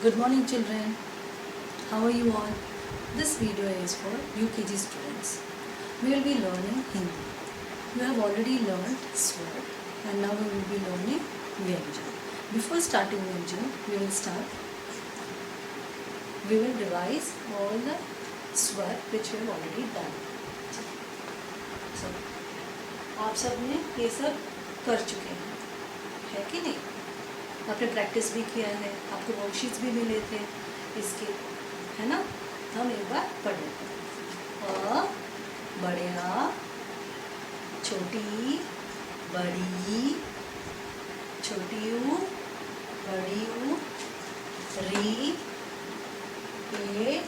Good morning children. How are you all? This video is for UKG students. We will be learning Hindi. You have already learned swear and now we will be learning Vyanjan. Before starting Vyanjan, we will revise all the swear which we have already done. So, आप सब ने ये सब कर चुके हैं, है कि नहीं? आपने प्रैक्टिस भी किया है, आपको वर्कशीट्स भी मिले थे इसके, है ना? हम एक बार पढ़ लेते हैं। अ बड़े आ, छोटी बड़ी, छोटी ऊ बड़ी ऊ, री ए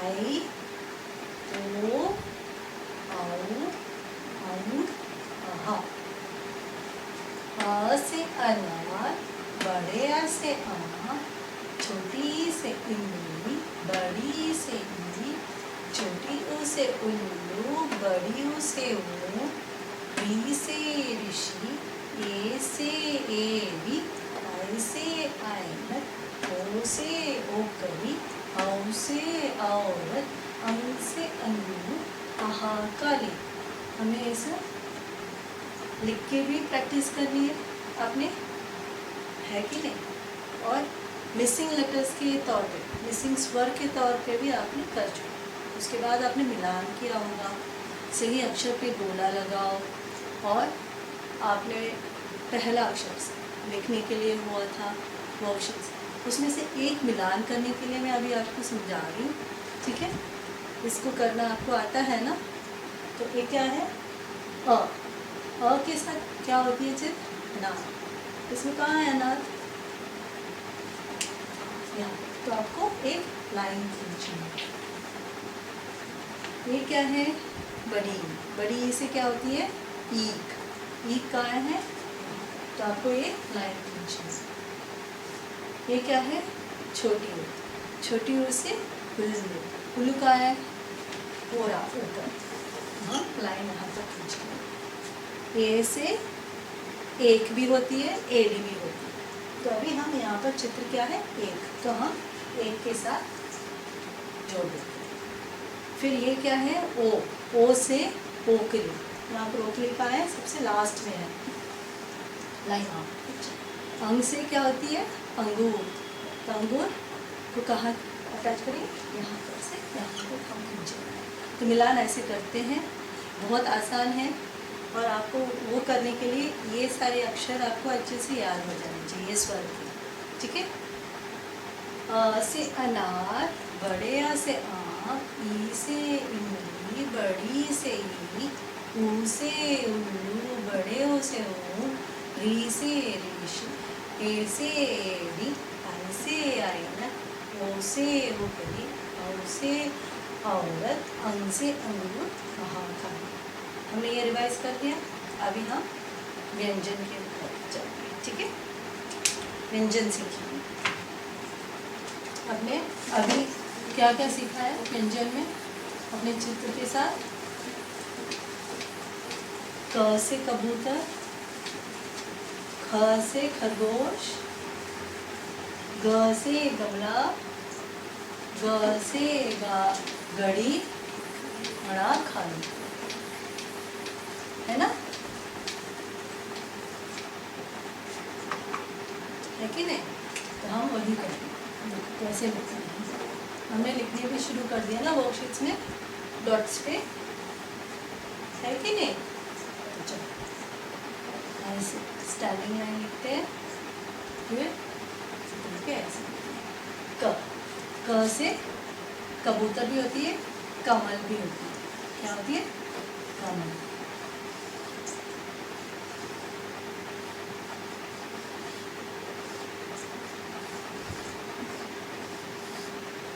आई ओ औ औ अहा। अ से अनार, बड़े आ से आ, छोटी से इमली, बड़ी से इमली, छोटी ऊ से उल्लू, बड़ी ऊ से ऊ, री से ऋषि, ए से एरी, आई से ऐनक, ओ से ओकरी, औ से औरत, अंग से अंगूर, आहा काली। हमें ऐसा लिख के भी प्रैक्टिस करनी है आपने, है कि नहीं? और मिसिंग लेटर्स के तौर पे, मिसिंग स्वर के तौर पे भी आपने कर चुका। उसके बाद आपने मिलान किया होगा, सही अक्षर पे गोला लगाओ, और आपने पहला अक्षर से लिखने के लिए हुआ था वर्कशीट्स, उसमें से एक मिलान करने के लिए मैं अभी आपको समझा रही हूँ, ठीक है? इसको करना आपको आता है ना? तो ये क्या है? अ के साथ क्या होती है चित? नाद। इसमें कहाँ है नाद? यहाँ। तो आपको एक लाइन खींचनी है। ये क्या है? बड़ी। बड़ी से क्या होती है? ईक। ईक कहाँ है? तो आपको ये लाइन खींचनी है। ये क्या है? छोटी ऊ। छोटी ऊ से उल्लू। उल्लू कहाँ है? पूरा ऊपर। हाँ, लाइन यहाँ तक खींचनी है। ए से एक भी होती है, एडी भी होती है। तो अभी हम यहाँ पर चित्र क्या है? एक। तो हम एक के साथ जोड़ देते हैं। फिर ये क्या है? ओ। ओ से ओकरी। यहाँ पर ओकरी का है, सबसे लास्ट में है लाइन। अंग से क्या होती है? अंगूर। तो अंगूर को कहाँ अटैच करें? यहाँ पर से यहाँ पर हम खींचेंगे। तो मिलान ऐसे करते हैं, बहुत आसान है। और आपको वो करने के लिए ये सारे अक्षर आपको अच्छे से याद हो जाने चाहिए स्वर के, ठीक है? अ से अनार, बड़े आ से आँख, ई से इमली, बड़ी से ई, ऊ से उल्लू, बड़े ओ से ऊ, री से ऋषि, ए से एड़ी, आई से ऐनक, ओ से ओकरी, औ से औरत, अंग से अंगूर, अहा काली। हमने ये रिवाइज कर दिया। अभी हम व्यंजन के ऊपर चलेंगे, ठीक है? व्यंजन सीखेंगे। हमने अभी क्या क्या सीखा है व्यंजन में अपने चित्र के साथ? क से कबूतर, ख से खरगोश, ग से गमला, ग से घड़ी, घड़ा खाली, है ना? है कि नहीं? तो हम वही करेंगे। कैसे लिखते हैं? हमने लिखने भी शुरू कर दिया ना वर्कशीट्स में, डॉट्स पे, है कि नहीं? तो चलो ऐसे स्टैंडिंग लाइन लिखते हैं। फिर ठीक है, ऐसे क से कबूतर भी होती है, कमल भी होती है। क्या होती है? कमल।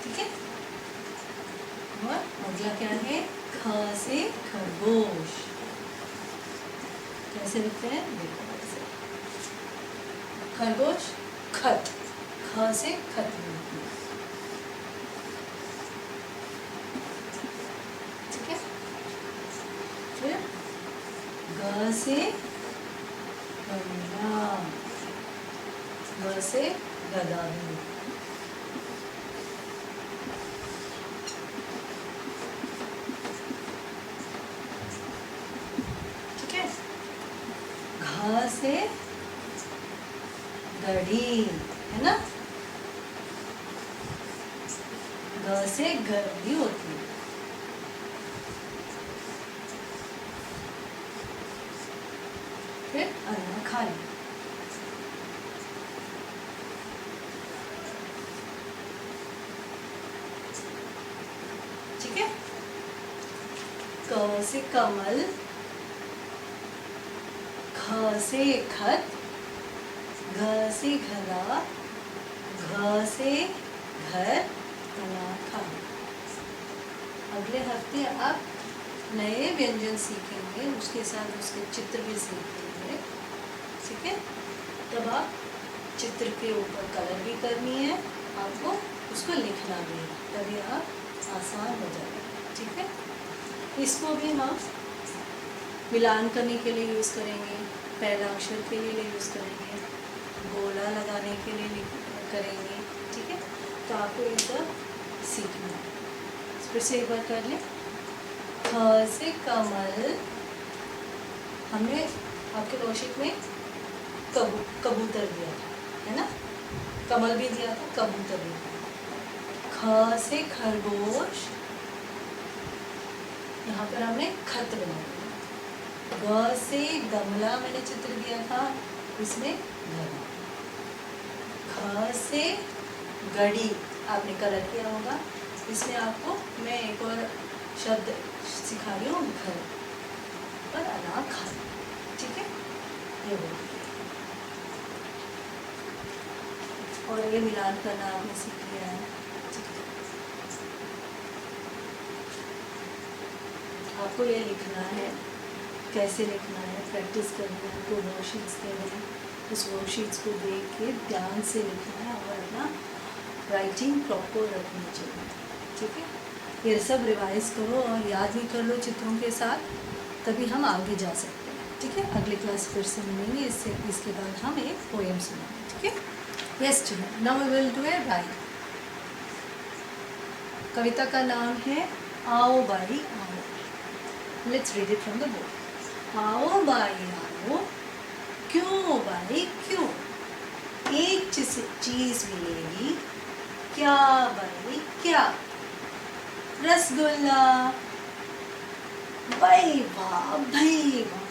ठीक है? और अगला क्या है? ख से खरगोश। कैसे लिखते हैं? देखो ऐसे। खरगोश खत। ख से खत लिखते हैं। ठीक है? फिर ग से गमला, ग से गधा भी होता है। ठीक है, घ से घड़ी है ना, ग से घर भी होती है। फिर अन्न खाली, ठीक है। क से कमल, ख से खत, घ से घड़ा, घ से घर, खाली। अगले हफ्ते आप नए व्यंजन सीखेंगे, उसके साथ उसके चित्र भी सीखेंगे। ठीक है, तब आप चित्र के ऊपर कलर भी करनी है आपको, उसको लिखना भी है, तभी आप आसान हो जाएगा। ठीक है, इसको भी हम मिलान करने के लिए यूज़ करेंगे, पहला अक्षर के लिए यूज़ करेंगे, गोला लगाने के लिए करेंगे। ठीक है, तो आपको ये सब सीखना है। फिर से एक बार कर लें। ख से कमल, हमने आपके वर्कशीट में कबूतर दिया था, है ना, कमल भी दिया था, कबूतर भी था। ख से खरगोश, यहाँ पर हमने खत बनाया। ग से गमला मैंने चित्र दिया था, इसमें घड़ा। ख से घड़ी आपने कलर किया होगा, इसमें आपको मैं एक और शब्द सिखा रही हूँ, घर पर अनाज खाना। ठीक है, ये हो गया। और ये मिलान करना आपने सीख लिया है। आपको ये लिखना है, कैसे लिखना है, प्रैक्टिस करनी है। आपको वर्कशीट्स देने हैं, उस वर्कशीट्स को देख के ध्यान से लिखना है और अपना राइटिंग प्रॉपर रखनी चाहिए। ठीक है, ये सब रिवाइज करो और याद भी कर लो चित्रों के साथ, तभी हम आगे जा सकते हैं। ठीक है, अगली क्लास फिर से मिलेंगे, इसके बाद हम एक पोएम सुनेंगे। ठीक है, yes children, now we will do a rhyme. कविता का नाम है आओ बाई आओ। Let's read it from the book. आओ बाई आओ, क्यों बाई क्यों, एक चीज मिलेगी, क्या बाई क्या, रसगुल्ला, भाई वाह भाई वाह,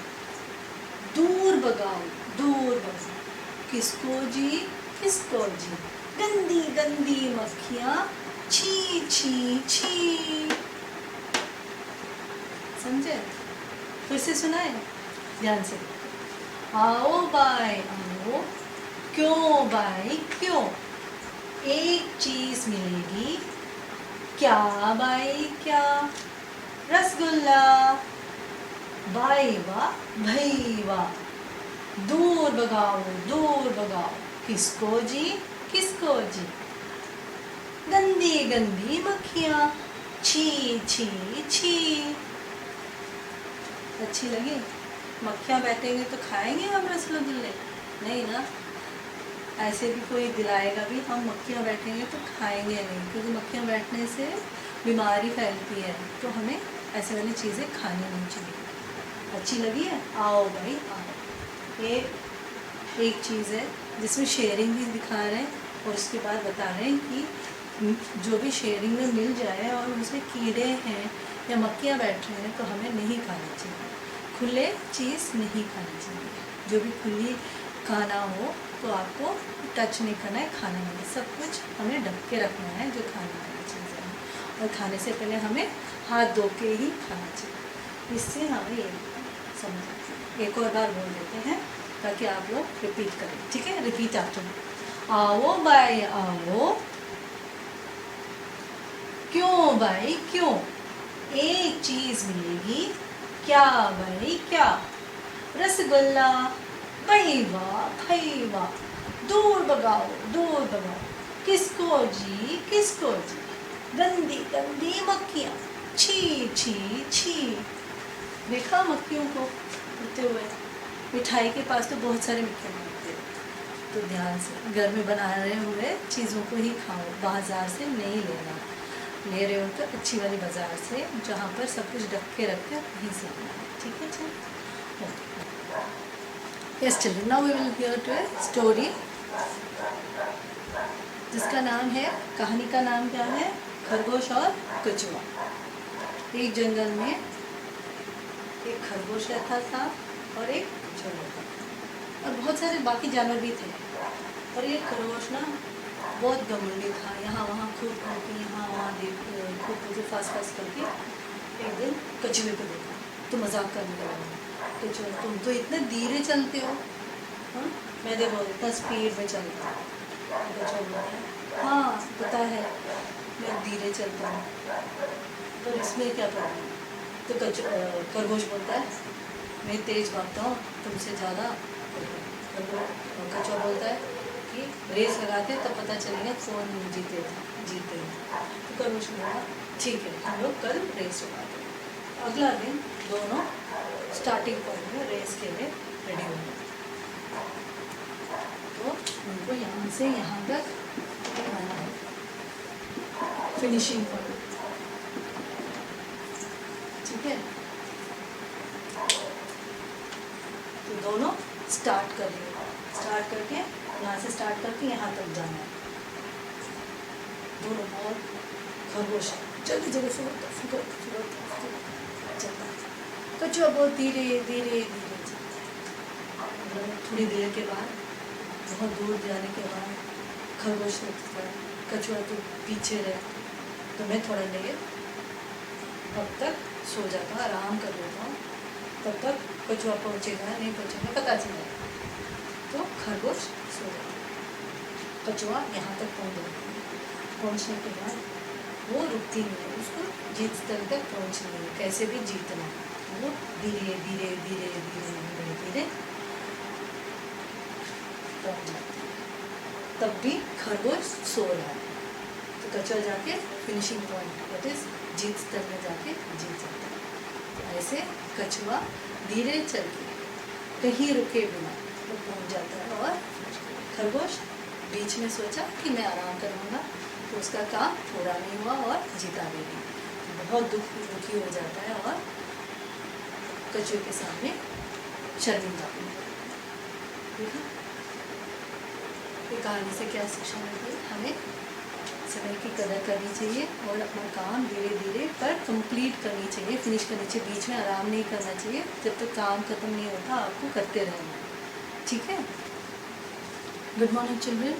दूर भगाओ दूर भगाओ, किसको जी किसको जी, गंदी गंदी मक्खियाँ, छी छी छी। समझे? फिर से सुनाए ध्यान से। आओ बाई आओ, क्यों बाई क्यों, एक चीज मिलेगी, क्या बाई क्या, रसगुल्ला, भाई वाह भाई वाह, दूर भगाओ, किसको जी किसको जी, गंदी गंदी मक्खियाँ, छी छी छी। अच्छी लगी? मक्खियाँ बैठेंगे तो खाएंगे हम रसगुल्ले? नहीं ना, ऐसे भी कोई दिलाएगा भी, हम मक्खियाँ बैठेंगे तो खाएंगे नहीं, क्योंकि मक्खियाँ बैठने से बीमारी फैलती है, तो हमें ऐसे वाली चीज़ें खानी नहीं चाहिए। अच्छी लगी है? आओ भाई आओ। ये एक चीज़ है जिसमें शेयरिंग भी दिखा रहे हैं, और उसके बाद बता रहे हैं कि जो भी शेयरिंग में मिल जाए और उसमें कीड़े हैं या मक्खियाँ बैठ रहे हैं तो हमें नहीं खाना चाहिए, खुले चीज़ नहीं खानी चाहिए। जो भी खुली खाना हो तो आपको टच नहीं करना है, खाना नहीं, सब कुछ हमें ढक के रखना है जो खाने वाली चीज़ें हैं, और खाने से पहले हमें हाथ धो के ही खाना चाहिए। इससे हमें ये समझ, एक और बार बोल देते हैं ताकि आप लोग रिपीट करें। ठीक है, रिपीट आफ्टर मी। आओ बाई आओ, क्यों बाई क्यों, एक चीज़ मिलेगी, क्या बाई क्या, रसगुल्ला, भाई वाह, दूर भगाओ, किसको जी, गंदी गंदी मक्खियाँ, छी छी छी। देखा मक्खियों को उड़ते हुए? मिठाई के पास तो बहुत सारे मक्खियाँ होते हैं, तो ध्यान से घर में बना रहे हुए चीज़ों को ही खाओ, बाज़ार से नहीं लेना। ले रहे हो तो अच्छी वाली बाज़ार से, जहाँ पर सब कुछ ढक के रखते हैं वहीं से लेना, ठीक है चलो। Yes children, now we will hear to a story जिसका नाम है, कहानी का नाम क्या है, खरगोश और कछुआ। एक जंगल में एक खरगोश रहता था और एक कछुआ रहता था, और बहुत सारे बाकी जानवर भी थे। और ये खरगोश ना बहुत घमंडी था, यहाँ वहाँ खूब करके, यहाँ वहाँ देख खूब करके फास्ट करके एक दिन कछुए को देखा तो मजाक करने लगा, कछुआ तुम तो इतने धीरे चलते हो, हाँ मैं देखो इतना स्पीड में चलता हूँ। कछुआ बोलता है हाँ पता है मैं धीरे चलता हूँ, पर इसमें क्या प्रॉब्लम। तो खरगोश बोलता है मैं तेज भागता हूँ तुमसे ज़्यादा। कछुआ बोलता है कि रेस लगाते तब पता चलेगा कौन जीते हैं। तो खरगोश बोला ठीक है हम लोग कल रेस लगाते हैं। अगला दिन दोनों स्टार्टिंग पॉइंट में रेस के लिए रेडी हो गए। तो उनको यहाँ से यहाँ तक आना है, फिनिशिंग पॉइंट, ठीक है। तो दोनों स्टार्ट करके यहाँ से स्टार्ट करके यहाँ तक जाना है। दोनों बहुत खरगोश जल्दी चलता है, कछुआ बहुत धीरे धीरे थोड़ी देर के बाद, बहुत दूर जाने के बाद खरगोश लगता है कछुआ तो पीछे रहे, तो मैं थोड़ा देर अब तक सो जाता हूँ, आराम कर लेता हूँ, तब तक कछुआ पहुँचेगा नहीं पहुँचेगा पता चलेगा। तो खरगोश सो जाता, कछुआ यहाँ तक पहुँचने के बाद वो रुकती नहीं है, उसको जीत स्तर तक पहुँचनी है, कैसे भी जीतना। वो धीरे धीरे धीरे धीरे धीरे धीरे पहुँच जाती है, तब भी खरगोश सो रहा है। तो कछुआ जाके फिनिशिंग पॉइंट दैट इज जीत स्तर में जाके जीत जाता है। तो ऐसे कछुआ धीरे चल के कहीं रुके बिना वो पहुँच जाता है, और खरगोश बीच में सोचा कि मैं आराम करूँगा, तो उसका काम पूरा नहीं हुआ और जीता भी नहीं। बहुत दुखी हो जाता है और कछुए के सामने शर्मिंदा हो जाता है। ठीक है, ये कहानी से क्या शिक्षा मिलती है, हमें समय की कदर करनी चाहिए और अपना काम धीरे धीरे पर कंप्लीट करनी चाहिए, फिनिश करनी चाहिए, बीच में आराम नहीं करना चाहिए। जब तक काम खत्म नहीं होता आपको करते रहना है, ठीक है। Good morning children,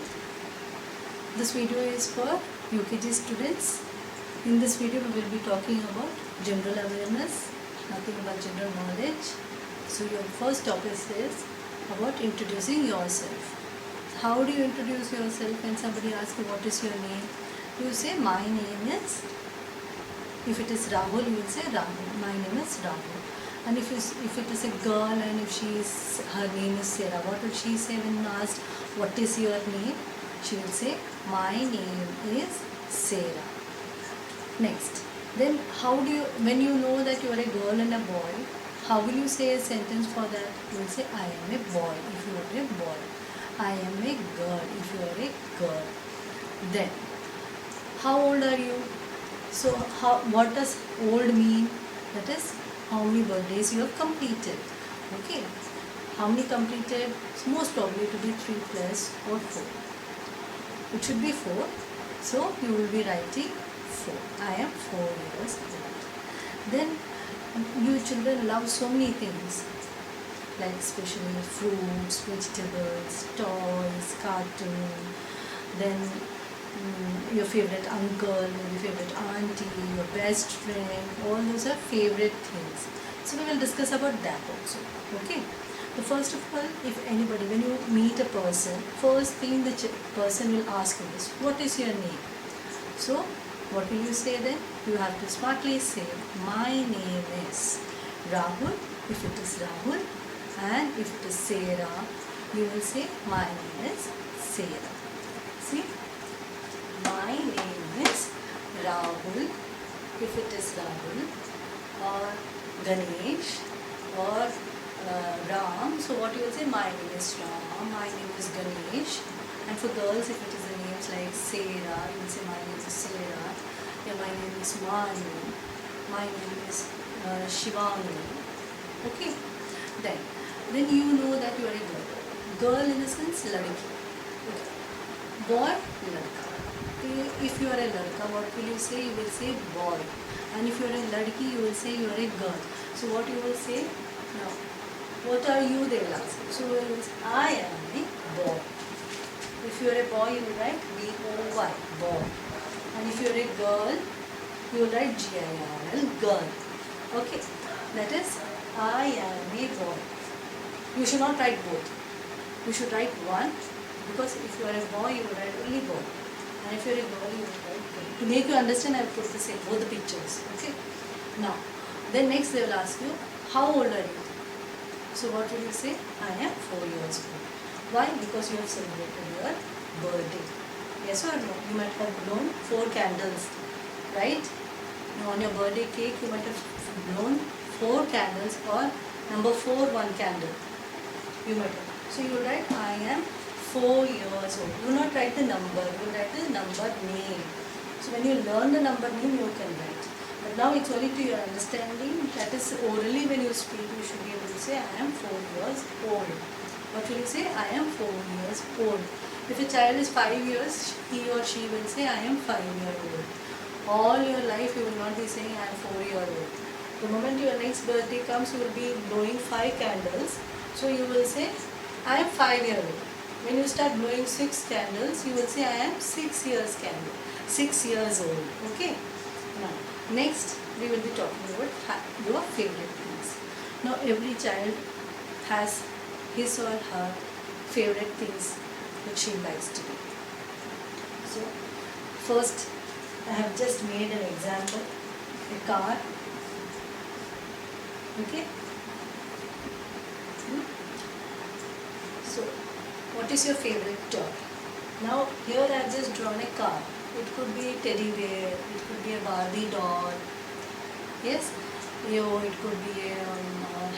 this video is for UKG students. In this video we will be talking about general awareness, nothing about general knowledge. So your first topic is about introducing yourself. How do you introduce yourself when somebody asks you what is your name? You say my name is, if it is Rahul you will say Rahul, my name is Rahul. And if it is a girl and if her name is Sarah, what will she say when asked what is your name? She will say my name is Sarah. Next, then how do you, when you know that you are a girl and a boy, how will you say a sentence for that? You will say I am a boy if you are a boy, I am a girl if you are a girl. Then how old are you? So what does old mean? That is how many birthdays you have completed. Okay, how many completed? Most probably it will be 3 plus or 4. It should be 4, so you will be writing 4. I am 4 years old. Then you children love so many things, like especially fruits, vegetables, toys, cartoon, then your favorite uncle, your favorite auntie, your best friend, all those are favorite things. So we will discuss about that also. Okay. So first of all, if anybody, when you meet a person, first thing the person will ask you is, what is your name? So what will you say then? You have to smartly say, my name is Rahul, if it is Rahul, and if it is Sarah, you will say, my name is Sarah. See? My name is Rahul, if it is Rahul, or Ganesh, or Ram, so what you will say, my name is Ram, my name is Ganesh. And for girls, if it is the names like Sarah, you will say my name is Sarah. Yeah, my name is Manu, my name is Shivanu. Okay, then you know that you are a girl. Girl in the sense ladki. Okay. Boy, ladka. If you are a ladka, what will you say? You will say boy. And if you are a ladki, you will say you are a girl. So what you will say? Now, what are you? They will ask. So you will say, I am a boy. If you are a boy, you will write B-O-Y, boy. And if you are a girl, you will write G-I-R-L, girl. Okay, that is, I am a boy. You should not write both. You should write one, because if you are a boy, you will write only boy. And if you are a girl, you will write girl. To make you understand, I will put the same, both the pictures. Okay. Now, then next they will ask you, how old are you? So what will you say? I am 4 years old. Why? Because you have celebrated your birthday. Yes or no? You might have blown 4 candles, right? Now, on your birthday cake, you might have blown 4 candles, or number 4, 1 candle. You might have. So you will write, I am 4 years old. You will not write the number, you will write the number name. So when you learn the number name, you can write. But now it's only to your understanding. That is, orally when you speak, you should be able to say, I am 4 years old. What will you say? I am 4 years old. If a child is 5 years, he or she will say, I am 5-year-old. All your life you will not be saying, I am 4-year-old. The moment your next birthday comes, you will be blowing 5 candles. So you will say, I am 5-year-old. When you start blowing 6 candles, you will say, I am 6 years candle. 6 years old. Okay? Now, next we will be talking about your favorite things. Now, every child has his or her favorite things which she likes to do. So, first I have just made an example, a car. Okay? So, what is your favorite toy? Now, here I have just drawn a car. It could be a teddy bear, it could be a Barbie doll. Yes? It could be a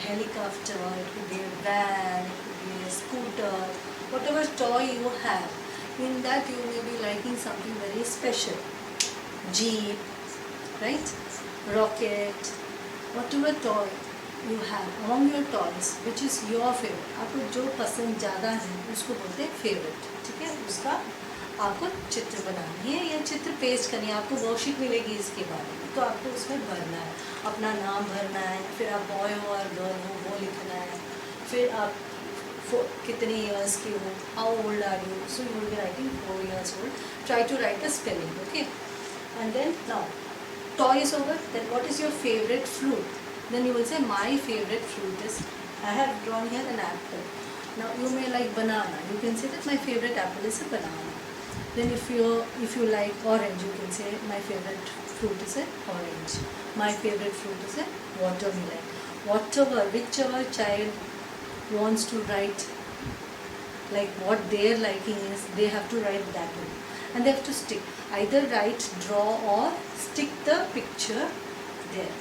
helicopter, it could be a van, it could be a scooter. Whatever toy you have, in that you may be liking something very special. Jeep, right? Rocket, whatever toy you have, among your toys, which is your favorite, आपको जो पसंद ज़्यादा है उसको बोलते हैं favourite. ठीक है? उसका आपको चित्र बनानी है या चित्र पेस्ट करनी है. आपको वर्कशीट मिलेगी इसके बारे में, तो आपको उसमें भरना है, अपना नाम भरना है, फिर आप बॉय हो और गर्ल हो वो लिखना है, फिर आप कितने ईयर्स के हो, how old are you. So you will be writing 4 years old. Try to write the spelling. Okay? And then now toy is over. Then what is your favorite fruit? Then you will say, my favorite fruit is, I have drawn here an apple. Now you may like banana. You can say that my favorite apple is a banana. Then if you like orange, you can say my favorite fruit is an orange. My favorite fruit is a watermelon. Whichever child wants to write like what their liking is, they have to write that one. And they have to stick. Either write, draw, or stick the picture there.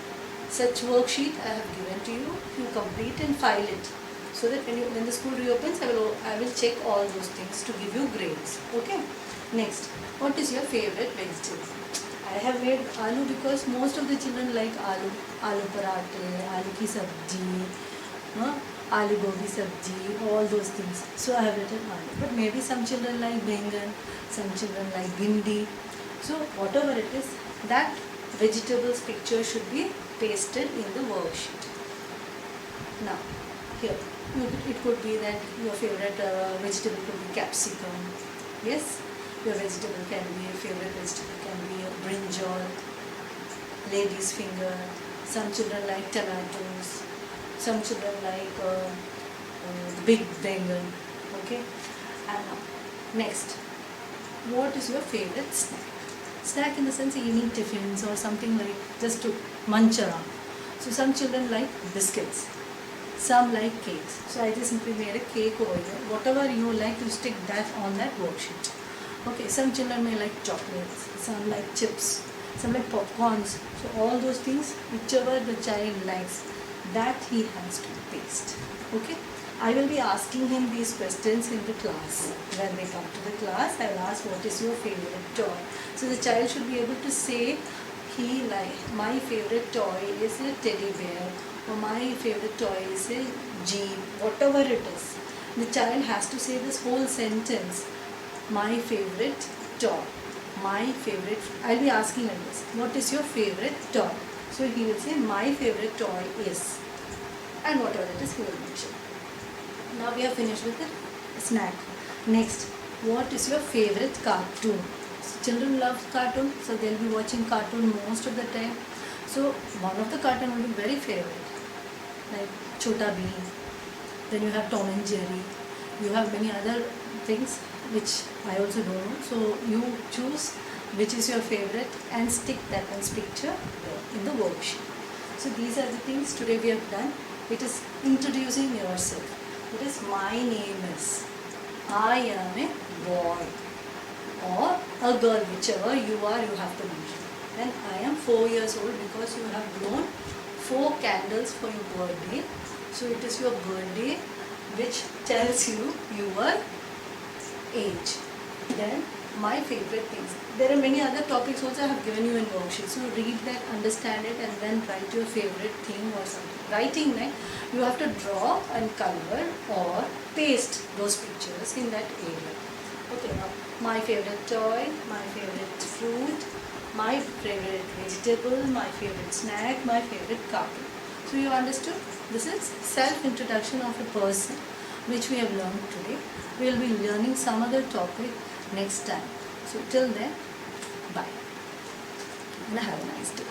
Such worksheet I have given to you. You complete and file it, so that when the school reopens, I will check all those things to give you grades. Okay. Next, what is your favorite vegetable? I have made aloo because most of the children like aloo parathe, aloo ki sabji, aloo gobi sabji, all those things. So I have written aloo. But maybe some children like bengan, some children like bhindi. So whatever it is, that vegetables picture should be pasted in the worksheet. Now, here, it could be that your favorite vegetable could be capsicum. Yes, your vegetable can be, your favorite vegetable can be a brinjal, lady's finger. Some children like tomatoes. Some children like big bengal. Okay, and now, next, what is your favorite snack? Snack in the sense evening tiffins or something like just to munch around. So some children like biscuits, some like cakes. So I just simply made a cake over here. Whatever you like, you stick that on that worksheet. Okay, some children may like chocolates, some like chips, some like popcorns. So all those things, whichever the child likes, that he has toothpaste. Okay. I will be asking him these questions in the class. When they come to the class, I will ask, what is your favorite toy? So the child should be able to say, my favorite toy is a teddy bear, or my favorite toy is a jeep, whatever it is. The child has to say this whole sentence, my favorite toy. My favorite, I'll be asking him this, what is your favorite toy? So he will say, my favorite toy is, and whatever it is he will mention. Now we have finished with the snack. Next, what is your favorite cartoon? So children love cartoon, so they'll be watching cartoon most of the time. So one of the cartoon will be very favorite, like Chota Bheem. Then you have Tom and Jerry. You have many other things which I also don't know. So you choose which is your favorite and stick that one's picture in the worksheet. So these are the things today we have done. It is introducing yourself. It is, my name is, I am a boy, or a girl, whichever you are, you have to mention. Then I am 4 years old, because you have blown 4 candles for your birthday. So it is your birthday which tells you your age. Then my favorite things. There are many other topics also I have given you in worksheet. So read that, understand it, and then write your favorite thing or something. Writing, right? You have to draw and color or paste those pictures in that area. Okay, now my favorite toy, my favorite fruit, my favorite vegetable, my favorite snack, my favorite cartoon. So you understood? This is self-introduction of a person which we have learned today. We will be learning some other topic next time. So till then, bye and have a nice day.